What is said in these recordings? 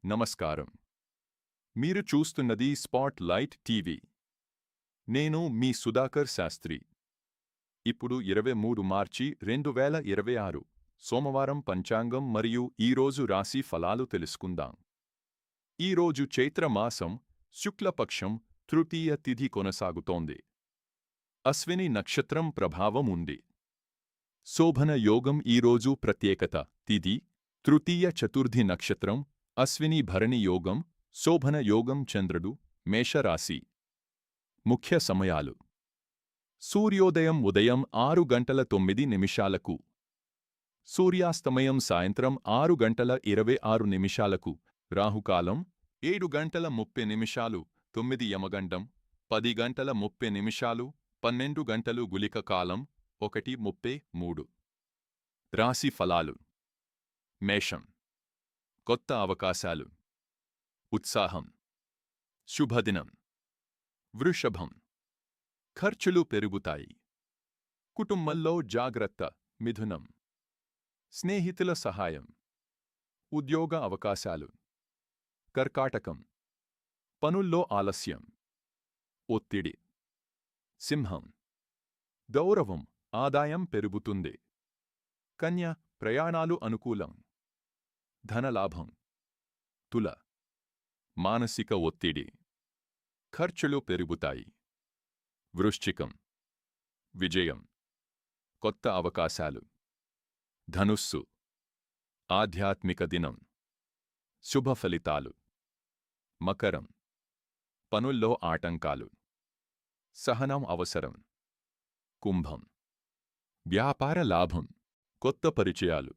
నమస్కారం. మీరు చూస్తున్నది స్పాట్ లైట్ టీవీ. నేను మీ సుధాకర్ శాస్త్రి. ఇప్పుడు 23 మార్చి 2026 సోమవారం పంచాంగం మరియు ఈరోజు రాశి ఫలాలు తెలుసుకుందాం. ఈరోజు చైత్రమాసం శుక్లపక్షం తృతీయ తిథి కొనసాగుతోంది. అశ్విని నక్షత్రం ప్రభావం ఉంది. శోభన యోగం ఈరోజు ప్రత్యేకత తిథి తృతీయ చతుర్థి నక్షత్రం అశ్విని భరణి యోగం శోభన యోగం చంద్రుడు మేషరాశి. ముఖ్య సమయాలు: సూర్యోదయం ఉదయం 6:09 సూర్యాస్తమయం సాయంత్రం 6:26 రాహుకాలం 7:30 9 యమగండం 10:30 12 గుళిక కాలం 1:33. రాశి ఫలాలు: మేషం కొత్త అవకాశాలు, ఉత్సాహం, శుభదినం. వృషభం ఖర్చులు పెరుగుతాయి, కుటుంబంలో జాగ్రత్త. మిథునం స్నేహితుల సహాయం, ఉద్యోగ అవకాశాలు. కర్కాటకం పనుల్లో ఆలస్యం, ఒత్తిడి. సింహం గౌరవం, ఆదాయం పెరుగుతుంది. కన్య ప్రయాణాలు అనుకూలం, ధనలాభం. తుల మానసిక ఒత్తిడి, ఖర్చులు పెరుగుతాయి. వృశ్చికం విజయం, కొత్త అవకాశాలు. ధనుస్సు ఆధ్యాత్మిక దినం, శుభ ఫలితాలు. మకరం పనుల్లో ఆటంకాలు, సహనం అవసరం. కుంభం వ్యాపార లాభం, కొత్త పరిచయాలు.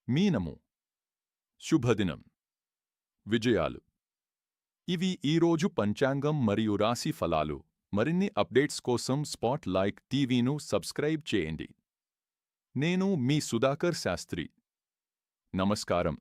మీనము శుభదినం, విజయాలు. ఇవి ఈరోజు పంచాంగం మరియు రాశి ఫలాలు. మరిన్ని అప్డేట్స్ కోసం స్పాట్ లైట్ టీవీను సబ్స్క్రైబ్ చేయండి. నేను మీ సుధాకర్ శాస్త్రి. నమస్కారం.